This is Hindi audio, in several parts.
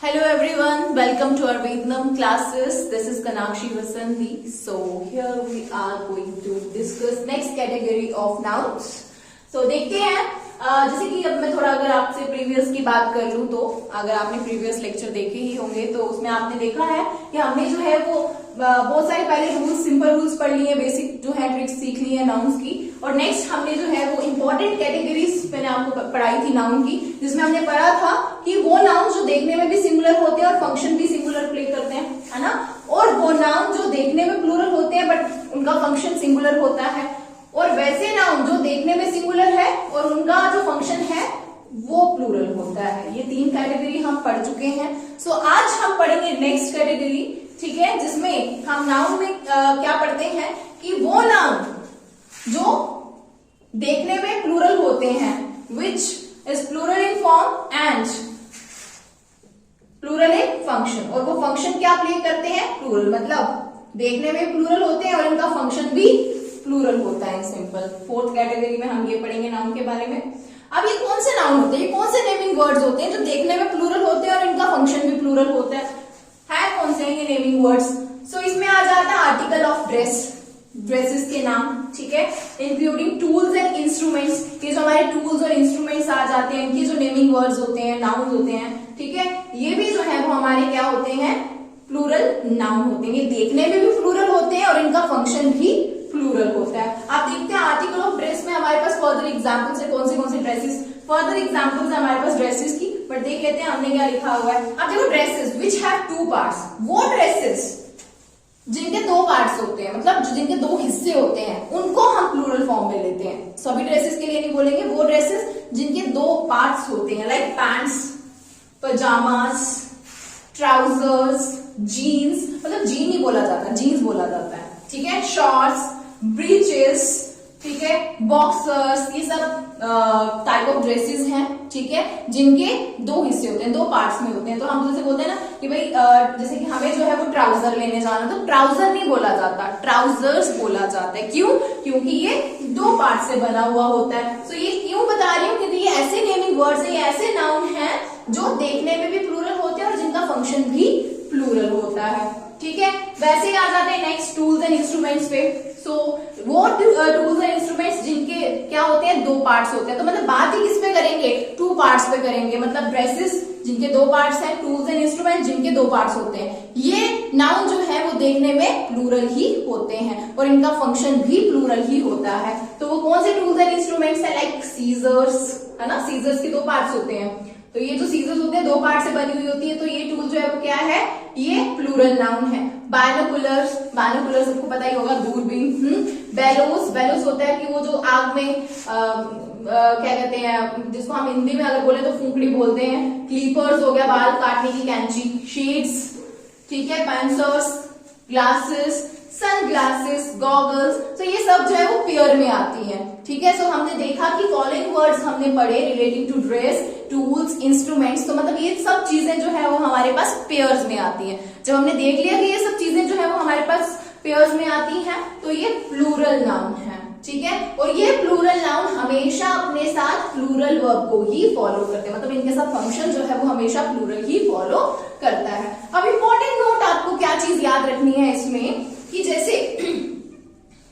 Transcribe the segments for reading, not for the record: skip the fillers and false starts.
Hello everyone, welcome to our Vednam classes. This is Kanakshi Vasanthi. So here we are going to discuss next category of nouns. So देखते हैं जैसे कि अब मैं थोड़ा अगर आपसे प्रीवियस की बात कर लूं तो अगर आपने प्रीवियस लेक्चर देखे ही होंगे तो उसमें आपने देखा है कि हमने जो है वो बहुत सारे पहले रूल्स, सिंपल रूल्स पढ़ लिए, बेसिक जो है ट्रिक्स सीख ली है नाउन्स की। और नेक्स्ट हमने जो है वो इंपॉर्टेंट कैटेगरीज मैंने आपको पढ़ाई थी नाउन की, जिसमें हमने पढ़ा था कि वो नाउन जो देखने में भी सिंगुलर होते हैं और फंक्शन भी सिंगुलर प्ले करते हैं, है ना। और वो नाउन जो देखने में प्लूरल होते हैं बट उनका फंक्शन सिंगुलर होता है, और वैसे नाउन जो देखने में सिंगुलर है और उनका जो फंक्शन है वो प्लूरल होता है। ये तीन कैटेगरी हम पढ़ चुके हैं। सो आज हम पढ़ेंगे नेक्स्ट कैटेगरी, ठीक है, जिसमें हम नाउन में क्या पढ़ते हैं कि वो नाउन जो देखने में प्लूरल होते हैं, which is plural in form and plural in function, और वो फंक्शन क्या प्ले करते हैं, प्लूरल, मतलब देखने में प्लूरल होते हैं और इनका फंक्शन भी प्लूरल होता है। सिंपल फोर्थ कैटेगरी में हम ये पढ़ेंगे नाउन के बारे में। अब ये कौन से नाउन होते हैं, ये कौन से नेमिंग वर्ड्स होते हैं जो देखने में प्लूरल होते हैं और इनका फंक्शन भी प्लूरल होता है कौन से हैं ये नेमिंग वर्ड्स। सो इसमें आ जाता है आर्टिकल ऑफ ड्रेस, ड्रेसेस के नाम, ठीक है, इंक्लूडिंग टूल्स एंड इंस्ट्रूमेंट्स। ये जो हमारे टूल्स और इंस्ट्रूमेंट्स आ जाते हैं, इनकी जो नेमिंग वर्ड्स होते हैं, नाउन होते हैं, ठीक है, ये भी जो है वो हमारे क्या होते हैं, प्लूरल नाउन होते हैं। ये देखने में भी प्लूरल होते हैं और इनका फंक्शन भी प्लूरल होता है। आप देखते हैं आर्टिकल ऑफ ड्रेस में हमारे पास फर्दर एग्जांपल्स है, कौन से ड्रेसेस, फर्दर एग्जांपल्स है हमारे पास ड्रेसेस की, बट देख लेते हैं हमने क्या लिखा हुआ है। अब देखो dresses which have two parts, वो ड्रेसेस जिनके दो पार्ट्स होते हैं, मतलब जिनके दो हिस्से होते हैं, उनको हम प्लूरल फॉर्म में लेते हैं। सभी ड्रेसेस के लिए नहीं बोलेंगे, वो ड्रेसेस जिनके दो पार्ट्स होते हैं, like pants, pyjamas, trousers, jeans, मतलब जीन नहीं बोला जाता, जीन्स बोला जाता है, ठीक है, शॉर्ट्स, ब्रीचेस, ठीक है, बॉक्सर्स, ये सब टाइप ऑफ ड्रेसेस हैं, ठीक है, जिनके दो हिस्से होते हैं, दो पार्ट्स में होते हैं। तो हम जैसे बोलते हैं ना कि भाई जैसे कि हमें जो है वो ट्राउजर लेने जाना, तो ट्राउजर नहीं बोला जाता, ट्राउजर्स बोला जाता है। क्यों? क्योंकि ये दो पार्ट से बना हुआ होता है। तो ये क्यों बता रही हूँ, क्योंकि ये ऐसे नेमिंग वर्ड्स है, ये ऐसे नाउन हैं जो देखने में भी प्लूरल होते हैं और जिनका फंक्शन भी प्लूरल होता है, ठीक है। वैसे ही आ जाते हैं नेक्स्ट टूल्स एंड इंस्ट्रूमेंट्स पे। सो वो टूल्स एंड इंस्ट्रूमेंट्स जिनके क्या होते हैं, दो पार्ट्स होते हैं, तो मतलब बात ही किस पे करेंगे, टू पार्ट्स पे करेंगे, मतलब ड्रेसेस जिनके दो पार्ट्स हैं, टूल्स एंड इंस्ट्रूमेंट जिनके दो पार्ट्स होते हैं, ये नाउन जो है वो देखने में प्लूरल ही होते हैं और इनका फंक्शन भी प्लूरल ही होता है। तो वो कौन से टूल्स एंड इंस्ट्रूमेंट्स है, लाइक सीजर्स, है ना, सीजर्स के दो पार्ट्स होते हैं, तो ये जो सीजर्स होते हैं दो पार्ट से बनी हुई होती है, तो ये टूल जो है वो क्या है, ये प्लूरल नाउन है। बायनोकुलर्स, बायनोकुलर सबको पता ही होगा, दूरबीन। बेलोस, बेलोस होता है कि वो जो आग में क्या कहते हैं, जिसको हम हिंदी में अगर बोले तो फूंकड़ी बोलते हैं। क्लीपर्स हो गया, बाल काटने की कैंची। शेड्स, ठीक है, पेंसर्स, ग्लासेस, सन ग्लासेस, गॉगल्स, तो ये सब जो है वो पेयर में आती है, ठीक है। सो हमने देखा कि फॉलोइंग वर्ड्स हमने पढ़े relating to dress, tools, instruments, तो मतलब ये सब चीजें जो है वो हमारे पास पेयर्स में आती हैं। जब हमने देख लिया कि ये सब चीजें जो है वो हमारे पास पेयर्स में आती हैं, तो ये प्लूरल नाउन है, ठीक है। और ये प्लूरल नाउन हमेशा अपने साथ प्लूरल वर्ब को ही फॉलो करते हैं, मतलब इनके साथ फंक्शन जो है वो हमेशा प्लूरल ही फॉलो करता है। अब इंपॉर्टेंट नोट, आपको क्या चीज याद रखनी है इसमें कि जैसे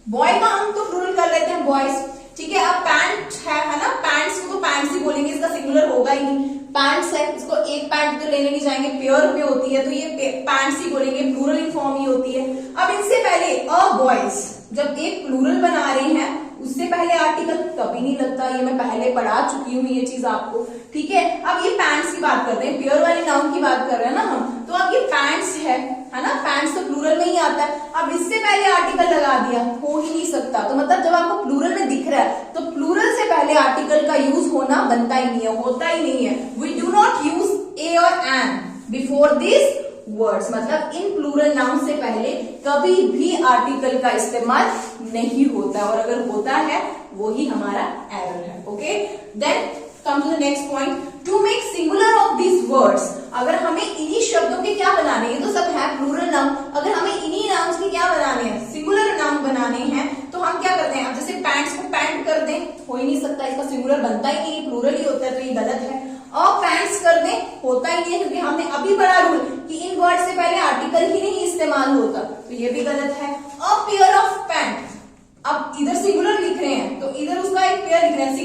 बॉय का हम तो प्लूरल कर लेते हैं, बॉयज, ठीक है। अब पैंट है ना, पैंट्स को तो पैंट्स ही बोलेंगे, इसका सिंगुलर होगा ही नहीं। पैंट्स है, इसको एक पैंट तो लेने नहीं जाएंगे, पेयर में होती है, तो ये पैंट्स ही बोलेंगे, प्लूरल इन फॉर्म ही होती है। अब इनसे पहले अ बॉयज, जब एक प्लूरल बना रहे हैं उससे पहले आर्टिकल कभी नहीं लगता, ये मैं पहले पढ़ा चुकी हूँ ये चीज आपको, ठीक है। अब ये पैंट्स की बात करते हैं, पेयर वाले नाउन की बात कर रहे हैं ना हम, तो अब ये पैंट्स है ना, पैंट्स तो प्लूरल में ही आता है। अब इससे पहले आर्टिकल लगा दिया, हो ही नहीं सकता, तो मतलब जब आपको प्लूरल में दिख रहा है तो प्लूरल से पहले आर्टिकल का यूज होना बनता ही नहीं है, होता ही नहीं है। We do not use a और एन बिफोर दिस वर्ड्स, मतलब इन प्लूरल नाउन से पहले कभी भी आर्टिकल का इस्तेमाल नहीं होता, और अगर होता है वो ही हमारा एरर है, okay. Then come to the next point, to make singular of these words, अगर हमें इन्हीं शब्दों के क्या बनाने हैं, ये तो सब है प्लूरल नाउन, अगर हमें इन्हीं नाउन्स के क्या बनाने हैं, सिंगुलर नाउन बनाने हैं, तो हम क्या करते हैं, अब जैसे पैंट्स को पैंट कर दें, हो ही नहीं सकता, इसका सिंगुलर बनता ही नहीं, प्लूरल ही होता है, तो ये गलत है। और पैंट्स कर दें, होता ही नहीं है, क्योंकि हमने अभी पढ़ा रूल कि इन वर्ड से पहले आर्टिकल ही नहीं इस्तेमाल होता, तो ये भी गलत है। अ पेयर ऑफ पैंट, अब इधर सिंगुलर लिख रहे हैं तो इधर उसका एक पेयर लिख रहे हैं,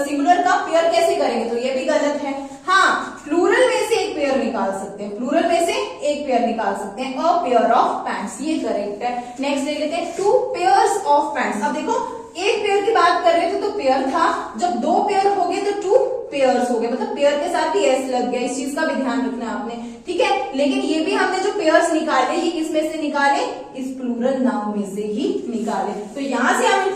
सिंगुलर का पेयर कैसे करेंगे, तो ये भी गलत है। हाँ, प्लूरल में से एक पेयर निकाल सकते हैं, प्लूरल में से एक पेयर निकाल सकते हैं, अ पेयर ऑफ पैंट्स, ये करेक्ट है। नेक्स्ट देख लेते हैं, टू पेयर्स ऑफ पैंट्स। अब देखो एक पेयर की बात कर रहे थे तो पेयर था, जब दो पेयर हो गए तो टू पेयर्स हो गए, मतलब पेयर के साथ भी एस लग गया, इस चीज का भी ध्यान रखना आपने, ठीक है। लेकिन ये भी हमने जो पेयर्स निकाले ये किस में से निकाले, इस प्लूरल नाउन में से ही निकाले, तो यहां से हम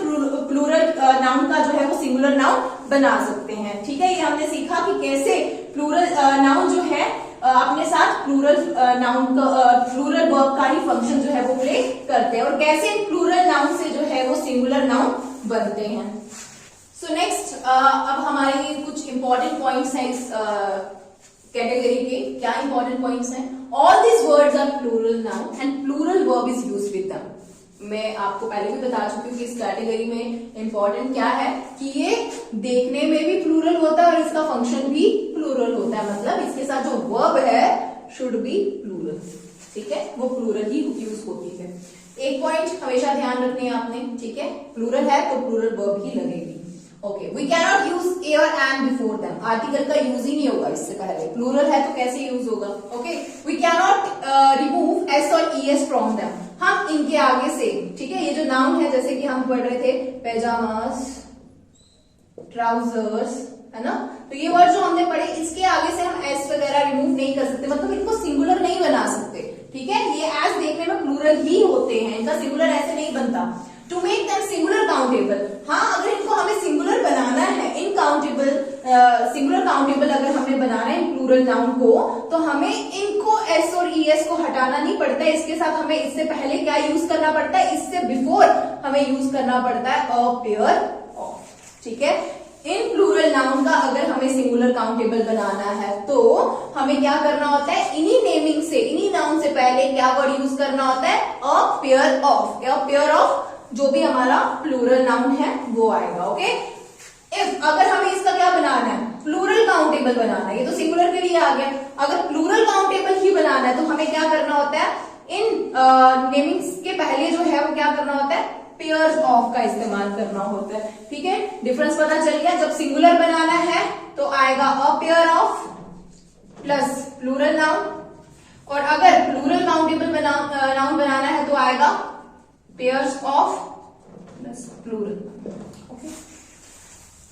प्लूरल नाउन का जो है वो सिंगुलर नाउन बना सकते हैं, ठीक है। ये हमने सीखा कि कैसे प्लूरल नाउन जो है अपने साथ प्लूरल नाउन का प्लूरल वर्ब का ही फंक्शन जो है वो प्ले करते हैं, और कैसे प्लूरल नाउन से जो है वो सिंगुलर नाउन बनते हैं। सो नेक्स्ट अब हमारे कुछ इंपॉर्टेंट पॉइंट्स हैं इस कैटेगरी के। क्या इंपॉर्टेंट पॉइंट्स हैं, all this words are plural noun and plural verb is used with them. मैं आपको पहले भी बता चुकी हूँ कि इस कैटेगरी में इंपॉर्टेंट क्या है कि ये देखने में भी प्लूरल होता है और इसका फंक्शन भी प्लूरल होता है, मतलब इसके साथ जो वर्ब है शुड बी प्लूरल, ठीक है, वो प्लूरल ही यूज होती है। एक पॉइंट हमेशा ध्यान रखने हैं आपने, ठीक है, प्लूरल है तो प्लूरल वर्ब ही लगेगी। Okay, we can not use a और एंड बिफोर देम, आर्टिकल का यूज ही नहीं होगा इससे पहले, प्लूरल है तो कैसे यूज होगा। Okay, we can not remove S और ई एस फ्रॉम देम, हम इनके आगे से, ठीक है, ये जो नाउन है जैसे कि हम पढ़ रहे थे पैजामास, ट्राउजर्स, है ना, तो ये वर्ड जो हमने पढ़े इसके आगे से हम एस वगैरह रिमूव नहीं कर सकते, मतलब इनको सिंगुलर नहीं बना सकते, ठीक है। ये एस देखने में प्लूरल ही होते हैं, इनका सिंगुलर ऐसे नहीं बनता। To make them singular countable, हाँ अगर इनको हमें सिंगुलर बनाना है, इनकाउंटेबल सिंगुलर काउंटेबल अगर हमें बनाना है प्लूरल नाउन को, तो हमें इनको एस और ई एस को हटाना नहीं पड़ता है, इसके साथ हमें इससे पहले क्या यूज करना पड़ता है, इससे बिफोर हमें यूज करना पड़ता है अ पेयर ऑफ, ठीक है। इन प्लूरल नाउन का अगर हमें सिंगुलर काउंटेबल बनाना है तो हमें क्या करना होता है, इन्हीं नेमिंग से, इन्हीं नाउन से पहले क्या वर्ड यूज करना होता है, अ pair of, a pair of जो भी हमारा प्लूरल नाउन है वो आएगा। ओके, इफ अगर हमें इसका क्या बनाना है, प्लूरल काउंटेबल बनाना है, ये तो सिंगुलर के लिए आ गया, अगर प्लूरल काउंटेबल ही बनाना है तो हमें क्या करना होता है, इन नेमिंग्स के पहले जो है वो क्या करना होता है, पेयर्स ऑफ का इस्तेमाल करना होता है, ठीक है। डिफरेंस पता चल गया, जब सिंगुलर बनाना है तो आएगा a pair of plus plural noun, और अगर प्लूरल काउंटेबल नाउन बनाना है तो आएगा pairs of plus plural. Okay,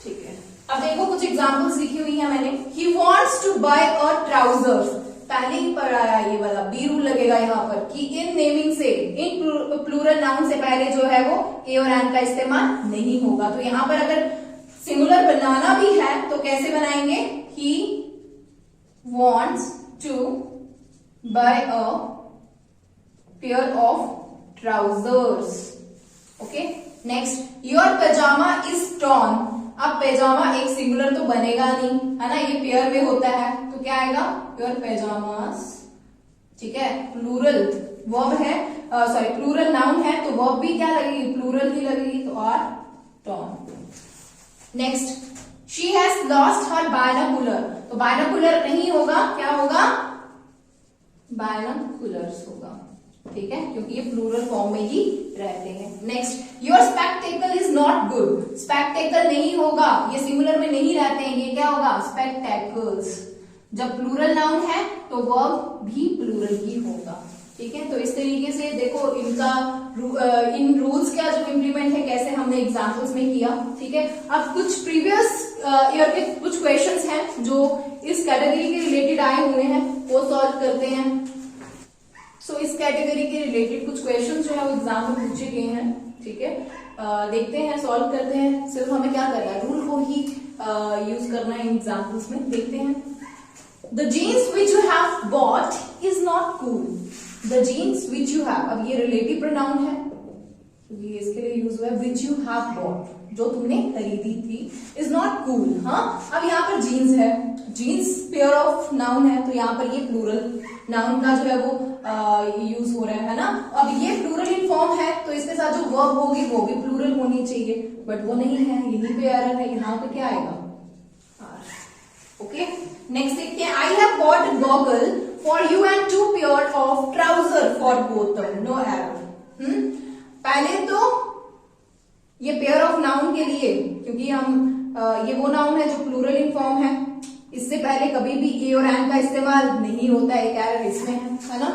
ठीक है। अब देखो कुछ एग्जांपल्स लिखी हुई है मैंने, he wants to buy a trousers, पहले ही पढ़ाया ये वाला बी रूल लगेगा यहाँ पर कि इन नेमिंग से, इन प्लूरल नाउन से पहले जो है वो ए और एन का इस्तेमाल नहीं होगा, तो यहाँ पर अगर सिंगुलर बनाना भी है तो कैसे बनाएंगे, he wants to buy a pair of trousers। okay, next, your pajama is torn। अब पैजामा एक सिंगुलर तो बनेगा नहीं, है ना, ये पेयर में होता है, तो क्या आएगा, your pajamas, ठीक है, प्लूरल वर्ब है, सॉरी प्लूरल नाउन है तो वर्ब भी क्या लगेगी, प्लूरल ही लगेगी, तो are torn। Next, she has lost her binocular, तो बायनोकुलर नहीं होगा, क्या होगा, बायनोकुलर्स होगा, ठीक है, क्योंकि ये प्लूरल फॉर्म में ही रहते हैं। Next, your spectacle is not good, spectacle नहीं होगा, ये सिंगुलर में नहीं रहते हैं, ये क्या होगा, स्पेक्टेकल्स। जब प्लूरल नाउन है तो वर्ब भी प्लूरल ही होगा, ठीक है। तो इस तरीके से देखो इनका इन रूल्स का जो इम्प्लीमेंट है कैसे हमने एग्जाम्पल्स में किया, ठीक है। अब कुछ प्रीवियस ईयर के कुछ क्वेश्चंस हैं जो इस कैटेगरी के रिलेटेड आए हुए हैं, वो सॉल्व करते हैं। सो इस कैटेगरी के रिलेटेड कुछ क्वेश्चन जो है वो एग्जाम में पूछे गए हैं, ठीक है, देखते हैं, सॉल्व करते हैं। सिर्फ हमें क्या करना है, रूल को ही यूज करना है एग्जाम्पल्स में। देखते हैं, the jeans which you have bought is not cool, the jeans which you have, अब ये रिलेटिव प्रोनाउन है, ये इसके लिए यूज हुआ है, विच यू हैव बॉट, जो तुमने खरीदी थी, इज नॉट कूल। हाँ, अब यहाँ पर जीन्स है, जीन्स पेयर ऑफ नाउन है, तो यहाँ पर ये प्लूरल नाउन का जो है वो यूज हो रहा है ना। अब ये प्लूरल इन फॉर्म है तो इसके साथ जो वर्ब होगी वो भी प्लूरल होनी चाहिए, बट वो नहीं है, यहीं पे एरर है, यहाँ पे क्या आएगा, आर। ओके, नेक्स्ट देखते हैं, I have bought goggle for you and 2 pair of trouser for both, no error. पहले तो ये पेयर ऑफ नाउन के लिए, क्योंकि हम ये वो नाउन है जो प्लूरल इन फॉर्म है, इससे पहले कभी भी ए और एंड का इस्तेमाल नहीं होता है, एक एरर इसमें है ना।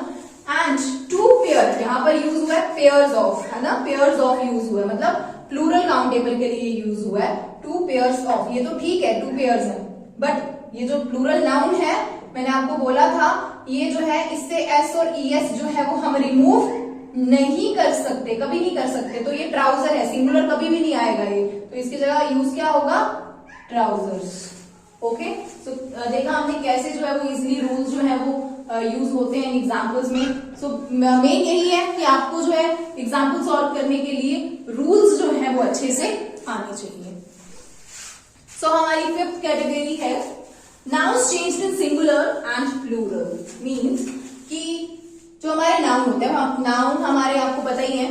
एंड 2 पेयर यहाँ पर यूज हुआ है, पेयर्स ऑफ, है ना, पेयर्स ऑफ यूज हुआ है, मतलब प्लूरल काउंटेबल के लिए यूज हुआ है 2 पेयर्स ऑफ। ये तो ठीक है 2 पेयर्स है, बट ये जो प्लूरल नाउन है मैंने आपको बोला था ये जो है इससे एस और ईएस जो है वो हम रिमूव नहीं कर सकते, कभी नहीं कर सकते। तो ये ट्राउजर है, सिंगुलर कभी भी नहीं आएगा ये, तो इसकी जगह यूज क्या होगा, ट्राउजर्स। ओके, तो देखा हमने कैसे जो है वो इजिली रूल्स जो है वो यूज होते हैं एग्जाम्पल्स में। सो मेन यही है कि आपको जो है एग्जाम्पल सॉल्व करने के लिए रूल्स जो है वो अच्छे से आने चाहिए। सो हमारी 5th कैटेगरी है nouns changed in singular and plural. Means कि जो हमारे नाउन होते हैं, नाउन हमारे आपको पता ही है,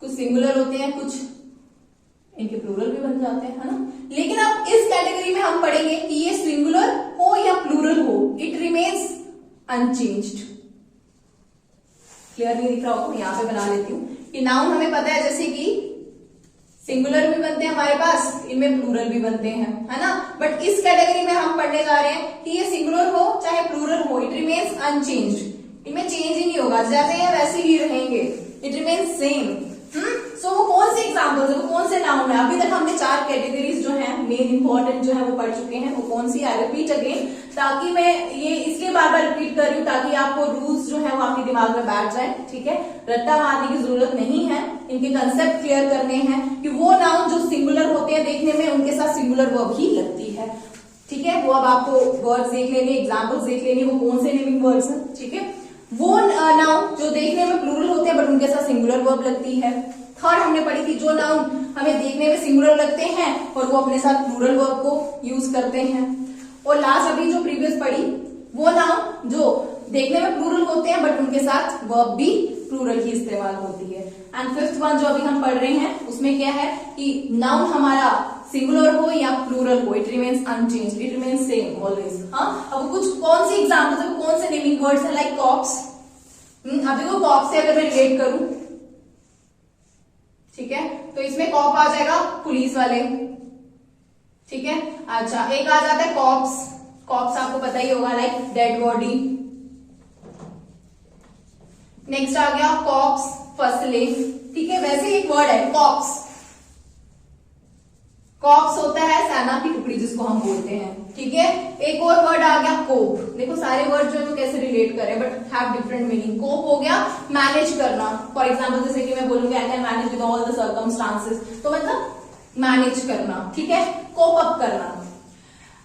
कुछ सिंगुलर होते हैं, कुछ इनके प्लूरल भी बन जाते हैं, है ना। लेकिन अब इस कैटेगरी में हम पढ़ेंगे कि ये सिंगुलर हो या प्लूरल हो, इट रिमेन्स अनचेंज्ड। क्लियर नहीं दिख रहा हो, यहां पे बना लेती हूं कि नाउन हमें पता है जैसे कि सिंगुलर भी बनते हैं हमारे पास, इनमें प्लूरल भी बनते हैं, है ना। बट इस कैटेगरी में हम पढ़ने जा रहे हैं कि ये सिंगुलर हो चाहे प्लूरल हो, इट रिमेन्स अनचेंज्ड, इनमें चेंज ही नहीं होगा, जैसे हैं वैसे ही रहेंगे, इट रिमेन्स सेम। सो वो कौन से एग्जाम्पल्स है, वो कौन से नाउन है, अभी तक हमने 4 कैटेगरीज जो है मेन इंपॉर्टेंट जो है वो पढ़ चुके हैं, वो कौन सी, आई रिपीट अगेन, ताकि मैं ये इसलिए बार बार रिपीट कर रही हूँ ताकि आपको रूल्स जो है वो आपके दिमाग में बैठ जाए, ठीक है। रट्टा मारने की जरूरत नहीं है, इनके कंसेप्ट क्लियर करने हैं कि वो नाउन जो सिंगुलर होते हैं देखने में उनके साथ सिंगुलर वर्ब ही लगती है, ठीक है। वो अब आपको वर्ड्स देख लेने, एग्जाम्पल्स देख लेने, वो कौन से नेमिंग वर्ड्स हैं, ठीक है। वो नाउन जो देखने में प्लूरल होते हैं बट उनके साथ सिंगुलर वर्ब लगती है। थर्ड हमने पढ़ी थी जो नाउन हमें देखने में सिंगुलर लगते हैं और वो अपने साथ प्लूरल वर्ब को यूज करते हैं। और लास्ट अभी जो प्रीवियस पढ़ी वो नाउन जो देखने में प्लूरल होते हैं बट उनके साथ वर्ब भी प्लूरल ही इस्तेमाल होती है। एंड 5th वन जो अभी हम पढ़ रहे हैं उसमें क्या है कि नाउन हमारा सिंगुलर हो या प्लूरल हो, it remains unchanged, it remains same always. हाँ, अब कुछ कौन सी एग्जाम्पल्स है, कौन से नेमिंग वर्ड्स है, लाइक कॉप्स। अभी वो कॉप से अगर मैं रिलेट करूं, ठीक है, तो इसमें कॉप आ जाएगा पुलिस वाले, ठीक है। अच्छा, एक आ जाता है कॉप्स, कॉप्स आपको पता ही होगा, लाइक डेड बॉडी। नेक्स्ट आ गया कॉप्स फसलें, ठीक है। वैसे एक वर्ड है कॉप्स, कॉप्स होता है सेना की टुकड़ी जिसको हम बोलते हैं, ठीक है। एक और वर्ड आ गया कोप। देखो सारे वर्ड जो है वो कैसे रिलेट करें बट हैव डिफरेंट मीनिंग। कोप हो गया मैनेज करना, फॉर एग्जांपल जैसे कि मैं बोलूंगी I can manage with all the circumstances, तो मतलब मैनेज करना, ठीक है, कोप अप करना।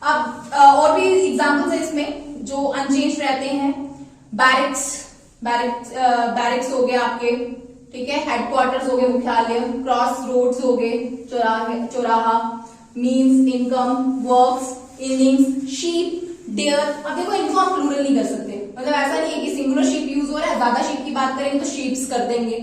अब और भी एग्जांपल्स है इसमें जो अनचेंज रहते हैं। बैरिक्स, बैरिक्स हो गया आपके, ठीक है। हेडक्वार्टर्स हो गए, मुख्यालय। क्रॉस रोड्स हो गए, चौराहा। Means, income, works, innings, sheep, deer. अब देखो इनको हम प्लूरल नहीं कर सकते, मतलब ऐसा नहीं है कि सिंगुलर शीप यूज हो रहा है, ज्यादा शीप की बात करेंगे तो शीप्स कर देंगे,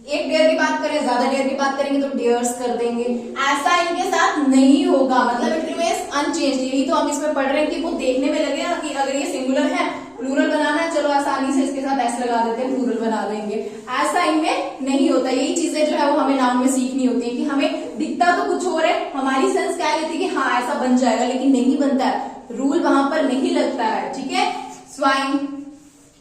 एक डेयर की बात करें, ज्यादा डेयर की बात करेंगे तो डेयर्स कर देंगे। ऐसा इनके साथ नहीं होगा, मतलब इट रिमेन्स अनचेंज्ड। यही तो हम इसमें पढ़ रहे हैं कि वो देखने में लगे ना कि अगर ये सिंगुलर है, प्लूरल बनाना है, चलो आसानी से इसके साथ एस लगा देते हैं, प्लूरल बना देंगे। ऐसा इनमें नहीं होता। यही चीजें जो है वो हमें नाउन में सीखनी होती है कि हमें दिखता तो कुछ और है, हमारी सेंस क्या लेती है कि हाँ ऐसा बन जाएगा, लेकिन नहीं बनता है, रूल वहां पर नहीं लगता है, ठीक है। स्वाइन,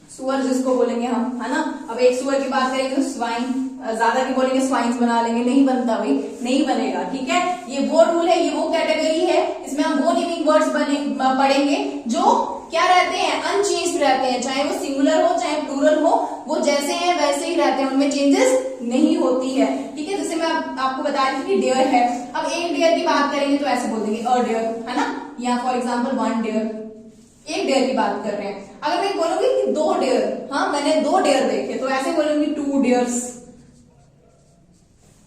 सुअर जिसको बोलेंगे हम, है ना। अब एक सुअर की बात करेंगे तो स्वाइन, ज्यादा की बोलेंगे स्वाइन्स बना लेंगे, नहीं बनता भाई, नहीं बनेगा, ठीक है। ये वो रूल है, ये वो कैटेगरी है, इसमें हम वो नेमिंग वर्ड्स पढ़ेंगे जो क्या रहते हैं, अनचेंज्ड रहते हैं, चाहे वो सिंगुलर हो चाहे प्लूरल हो, वो जैसे हैं वैसे ही रहते हैं, उनमें चेंजेस नहीं होती है, ठीक है। जैसे मैं आपको बता रही थी कि डेयर है, अब एक डेयर की बात करेंगे तो ऐसे बोल देंगे अ डेयर, है ना, या फॉर एग्जाम्पल 1 डेयर, एक डेयर की बात कर रहे हैं। अगर मैं बोलूंगी कि 2 डेयर, हाँ मैंने 2 डेयर देखे, तो ऐसे बोलूंगी 2 डेयर्स,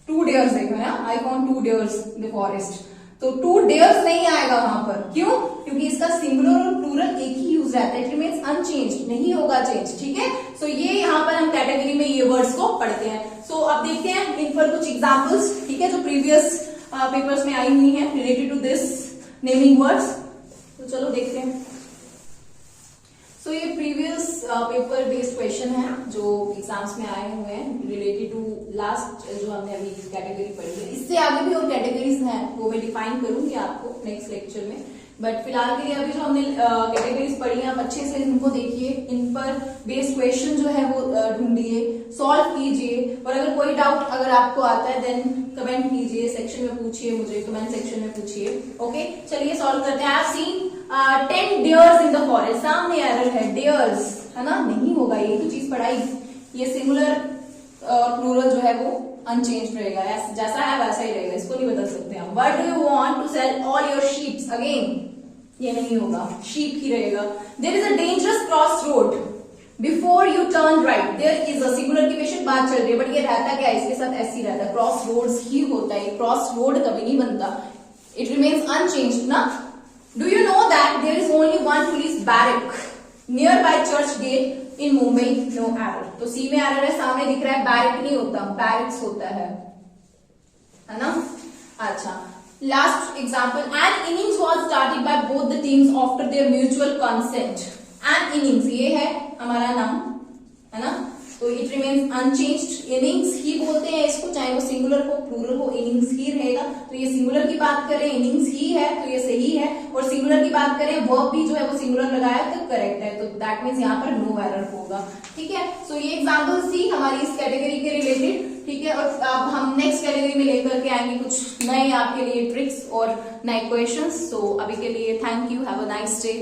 2 डेयर्स देखे ना, I found 2 dares in the forest, तो 2 डेयर्स नहीं आएगा वहां पर, क्यों? क्योंकि इसका सिंगुलर और प्लूरल एक ही यूज रहता है, इट रिमेन्स अनचेंज्ड, नहीं होगा चेंज, ठीक है। सो ये यहाँ पर हम कैटेगरी में ये वर्ड्स को पढ़ते हैं। सो अब देखते हैं इन पर कुछ एग्जाम्पल्स, ठीक है, जो प्रीवियस पेपर्स में आई हुई हैं related to this naming words. तो चलो देखते हैं। सो ये प्रीवियस पेपर बेस्ड क्वेश्चन है जो एग्जाम्स में आए हुए हैं रिलेटेड टू लास्ट जो हमने अभी कैटेगरी पढ़ी है। इससे आगे भी और कैटेगरीज हैं वो मैं डिफाइन करूंगी आपको नेक्स्ट लेक्चर में, बट फिलहाल के लिए अभी जो हमने कैटेगरीज पढ़ी हैं आप अच्छे से इनको देखिए, इन पर बेस्ड क्वेश्चन जो है वो ढूंढिए, सॉल्व कीजिए, और अगर कोई डाउट अगर आपको आता है देन कमेंट कीजिए, सेक्शन में पूछिए, मुझे कमेंट सेक्शन में पूछिए। ओके चलिए सॉल्व करते हैं। I have seen 10 dears in the forest, सामने एरर है डियर्स, है ना, नहीं होगा, ये तो चीज पढ़ाई। ये सिंगुलर और प्लूरल जो है वो अनचेंज रहेगा, जैसा है वैसा ही रहेगा, इसको नहीं बदल सकते हम। What do you want to sell all your sheeps, again ये नहीं होगा, शीप ही रहेगा। There is a dangerous cross road before you turn right, there is a singular की बेशक बात चल रही है बट ये रहता क्या है, इसके साथ ऐसे ही रहता है, क्रॉस रोड्स ही होता है, क्रॉस रोड कभी नहीं बनता, इट रिमेन्स अनचेंज्ड ना। Do you know that there is only one police barrack nearby Churchgate in Mumbai, no error. तो सी में एरर है, सामने दिख रहा है बैरक नहीं होता, बैरक्स होता है ना। अच्छा last example, an innings was started by both the teams after their mutual consent. An innings ये है हमारा नाम, है ना, तो इट रिमेन्स अनचेंज्ड, इनिंग्स ही बोलते हैं इसको, चाहे वो सिंगुलर हो प्लूरल हो, इनिंग्स ही रहेगा। तो ये सिंगुलर की बात करें इनिंग्स ही है तो ये सही है, और सिंगुलर की बात करें वर्ब भी जो है वो सिंगुलर लगाया तो करेक्ट है, तो दैट मीन्स यहाँ पर नो एरर होगा। ठीक है, सो ये एग्जाम्पल थी हमारी इस कैटेगरी के रिलेटेड। ठीक है, और अब हम नेक्स्ट कैटेगरी में लेकर के आएंगे कुछ नए आपके लिए ट्रिक्स और नए क्वेश्चंस। सो अभी के लिए thank you, have a nice day.